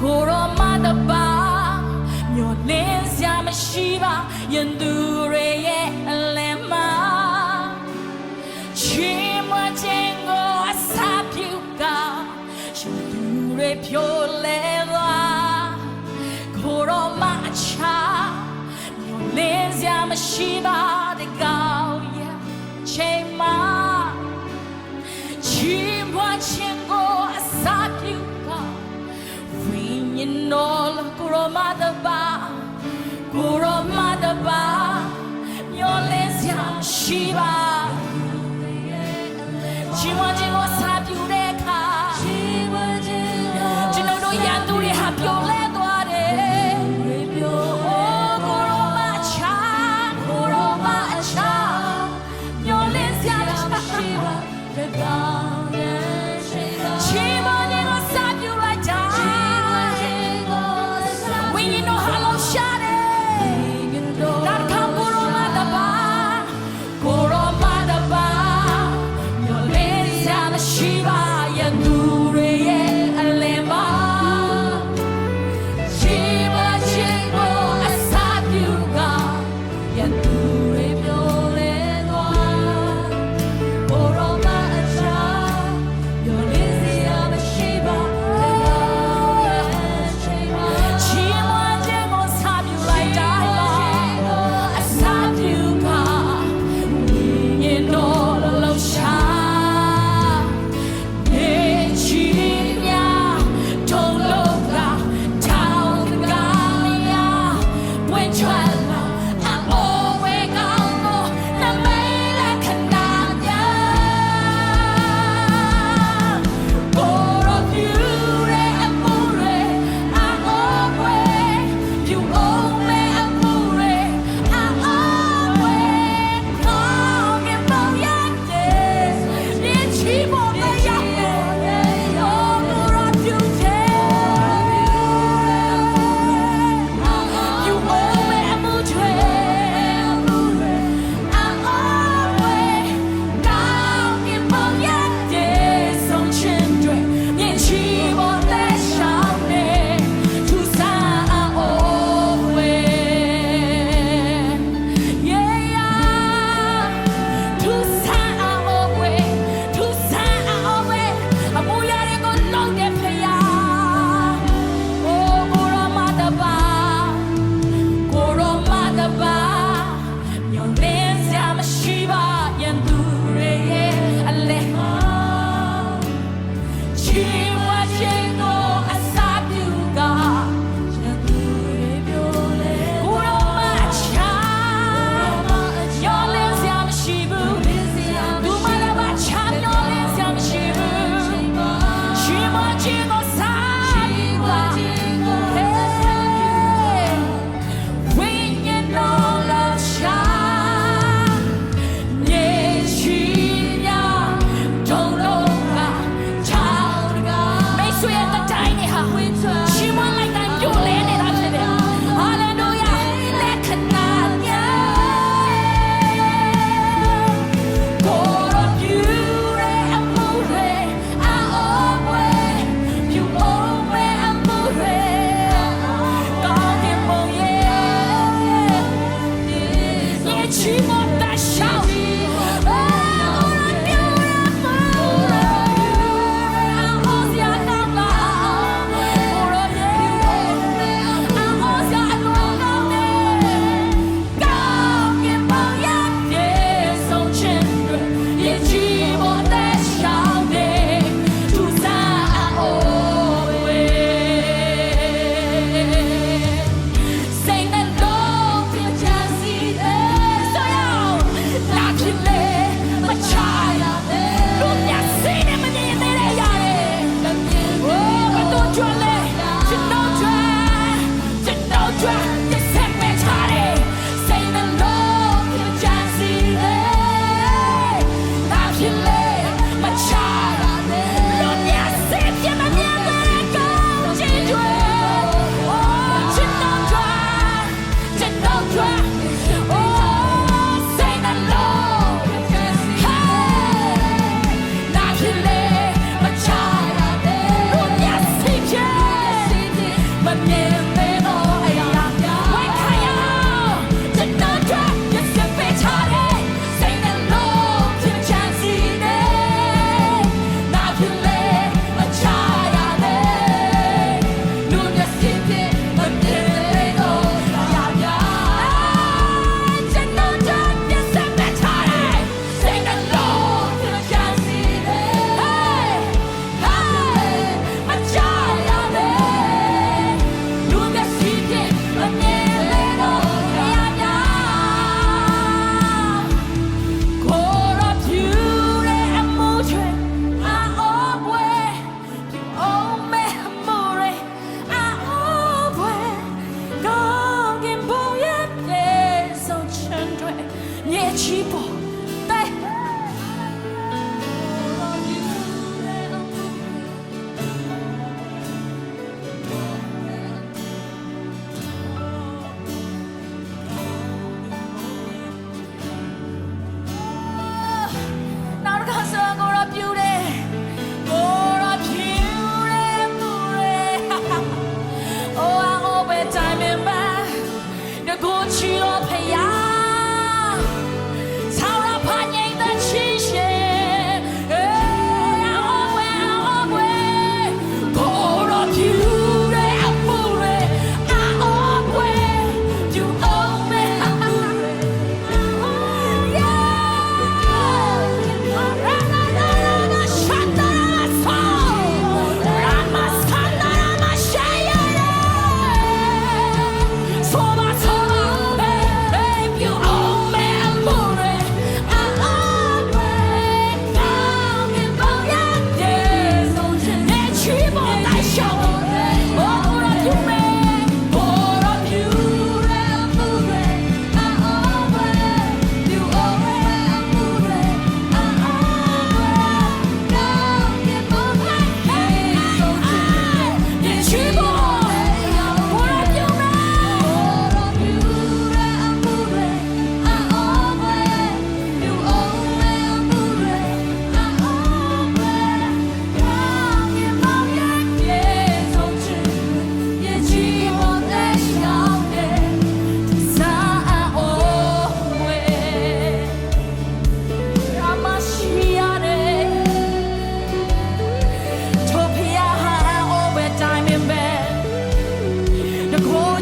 ကိုရောမတပါမျောလင်းစရာမရှိပါယင်သူတွေရဲ့အလယ်မှာချီးမွမ်းခြင်းကိုအစာပြုကရှင်သူတွေဖြိုလဲသွားကိုရောမအချာမျောလင်းစရာမရှိပါတဲ့ကောင်းရဲ့ချိန်မှာချီးမွမ်းခြင်းကိုအစာပြုကNol kuromada ba Myolesia Shiva Chiwa Jingo Sapiureka Jino no Yanduri Hapiole Dware Kuroma Cha Myolesia Shiva Chiwa Jingo Sapiureka She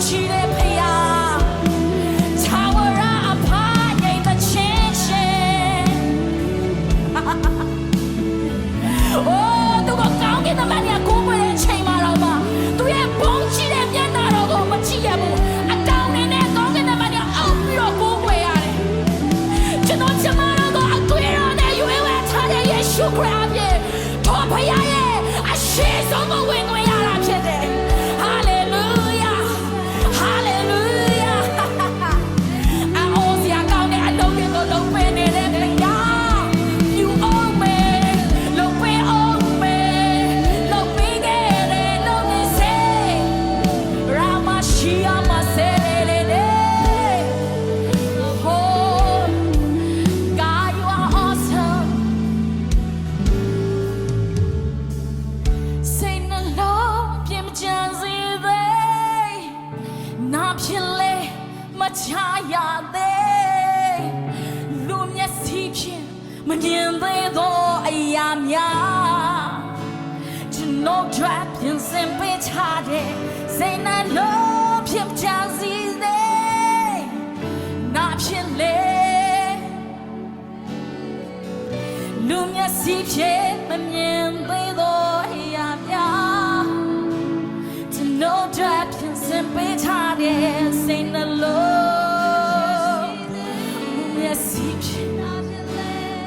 ရှိတဲ့ဖယားထာဝရအဖငြိမ်မချင်းရှင်အိုးသူကကောင်းကင်သမန်ကြီးကိုကိုွယ်တဲ့အချိန်မှာတော့မှသူရဲ့ဘုံရှိတဲ့မျက်နှာတော်ကိုမကြည့်ရဘူးအတောင်နဲ့ကောင်းကင်သမန်ကြီးအောက်ပြီးတော့ကိုကိုွယ်ရတယ်ကျွန်တော်ချမတော်ကိုအသွေးတော်နဲ့ရွေးဝဲထားတဲ့ယေရှုခရစ်အပြင်တော်ဖယားရဲ့အရှိဆုံးကိုဝင်ခွင့်ရတာဖြစ်တယ်ဟာလေလုယာဟာလေလုယာအော်စရာကောင်းတဲ့အလုံးတွေကိုလုံးပယ်နေတဲ့ဖယားယူအောင်မေလုံးပယ်အောင်မေလုံးပေးခဲ့တယ်လုံးနေစေရာမရှိယာမဆဲလေလေ Oh God you are awesome say no love ပြင်မကြံစေသေးနာဖြစ်လေမချရသေးလူမျက်စိဖြင့်မမြင်သေးသောအရာများကျွန်တော်တို့ပြင်ဆင်ပေးထားတဲ့ say no love ပြင်မကြံစေသေးနာဖြစ်လေလူမျက်စိဖြင့်မမြင်သေးသောအရာများကျွန်တော်တို့ပြင်ဆင်ပေးထားတဲ့ say no love လူမျက်စိဖြင့်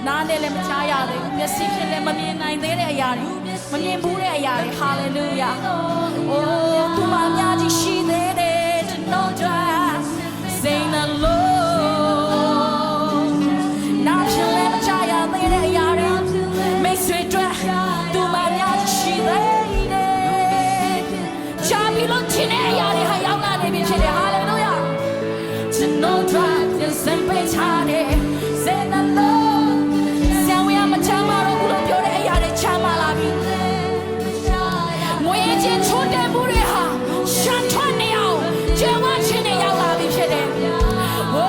နားနဲ့လည်းမချရသေးဘူးမျက်စိဖြင့်လည်းမမြင်နိုင်သေးတဲ့အရာတွေမမြင်ဘူးတဲ့အရာတွေ hallelujah အိုးသူမများကြီးရှိသေးတယ်ကျွန်တော်တို့ say no love နားဖြင့်လည်းမချရသေးတဲ့အရာတွေမိတ်ဆွေတို့သူမများကြီးရှိသေးတယ်ချာပြီးလို့ချင်းတဲ့အရာတွေဟာရောက်လာနေပြီဖြစ်တယ် hallelujah ကျွန်တော်တို့ပြန်စင်ပေးချတယ် say no love ဆံဝေးမချမ်းပါတော့ဘူးလို့ပြောတဲ့အရာတွေချမ်းပါလာပြီငွေချင်းချိုးတဲ့မှုတွေဟာရှမ်းထွက်နေအောင်ကျွမ်းဝချင်းတွေရောက်လာပြီဖြစ်တယ်โอ้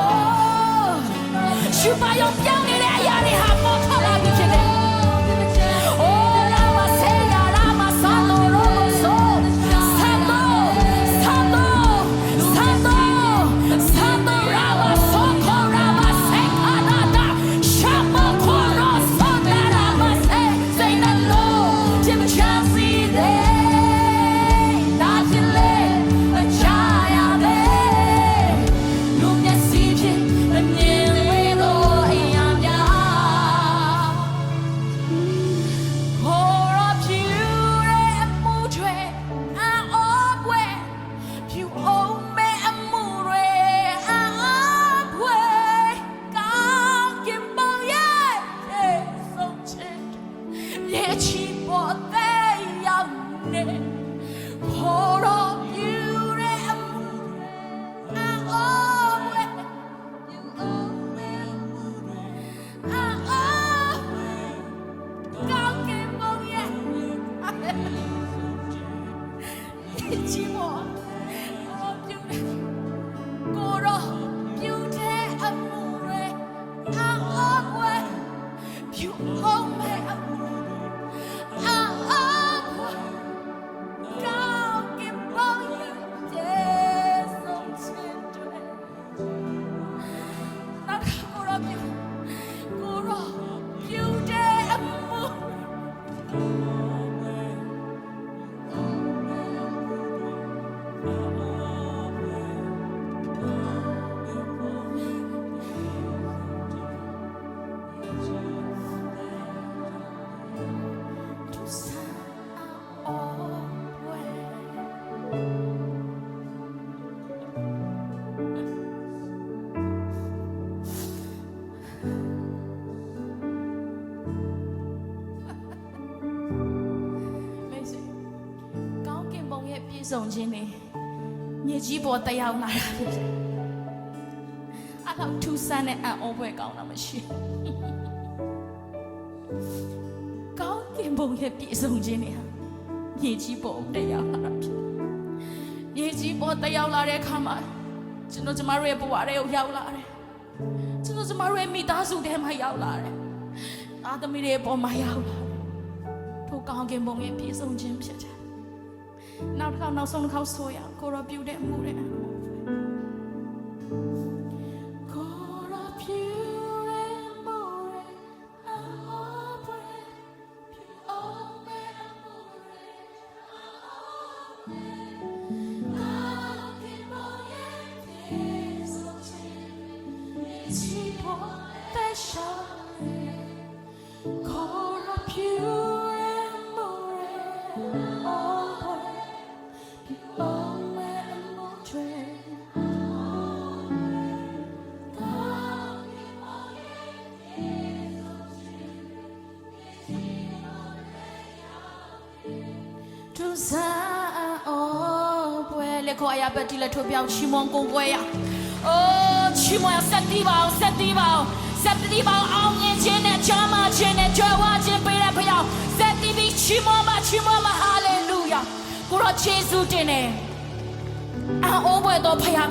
ရှုပါရောပြောင်းနေတဲ့အရာတွေဟာပေါ်ထွက်လာပြီဖြစ်တယ်โอ้လာမဆေးရာလာမဆာလိုရိုဆိုဆာတိုဆာတိုဆာတိုဆာတိုရာမဆိုခေါ်ရာမဆေခါနာတာရှာမခေါ်ရောဆိုနာရာမဆေစိတ်နှလုံးပြင်ချာစီတဲ့နာချင်လေအချာရတဲ့လူမျက်စိဖြင့်မမြင်သေးသောအရာများ For a beautiful tree, an old way, you owe me a moonray, an old way, God give me so cheap, yeah, cheap for they young men. For a beautiful an old way, you owe me a moonray, an old way. God give me chỉ một cô đó yêu thế âm mùi ang ớt quê yêu ông mẹ âm ang ớt quê cao kim bao nhiêu thế sống trên đời nó cô đó yêu thế âm mùiဆုံးခြင်းနေမြေကြီးပေါ်တက်ရောက်လာတာဖြစ်တယ်။အဲ့တော့ထူဆန်းတဲ့အံ့ဩဖွယ်ကောင်းတာမရှိ။ကောင်းကင်ဘုံရဲ့ပြည့်စုံခြင်းနေဟာမြေကြီးပေါ်တက်ရောက်လာတာဖြစ်တယ်။မြေကြီးပေါ်တက်ရောက်လာတဲ့အခါမှာကျွန်တော်ကျမတို့ရဲ့ဘဝတွေကိုရောက်လာတယ်။ကျွန်တော်ကျမတို့ရဲ့မိသားစုထဲမှာရောက်လာတယ်။သားသမီးတွေပေါ်မှာရောက်လာတယ်။ထိုကောင်းကင်ဘုံရဲ့ပြည့်စုံခြင်းဖြစ်တယ်။ နောက်ဆုံးတစ်ခေါက်ဆိုရကိုရောပြုတဲ့မှုတဲ့ကိုရောပြုတဲ့မှုတဲ့အော်ပွဲပြုအောင်မဲ့မှုတဲ့ချီပေါ်တဲ့ရှောင်းကိုရောပြုတဲ့မှုတဲ့အော်ပွဲပြုအောင်မဲ့မှုတဲ့သူစားအော်ပွဲလေခေါ်ရပတ်တီလက်ထိုးပြောင်းချီမွန်ကိုပွဲရအိုးချီမွန်ဆက်တီးပါအောင်အောင်မြင်ခြင်းနဲ့ချမ်းသာခြင်းနဲ့ကြွယ်ဝခြင်းပေးတဲ့ဖခင်ဆက်တီးပြီးချီမွန်ပါဟာလေလုယာကိုရောယေရှုတင်တယ်အော်ပွဲတော်ဖခင်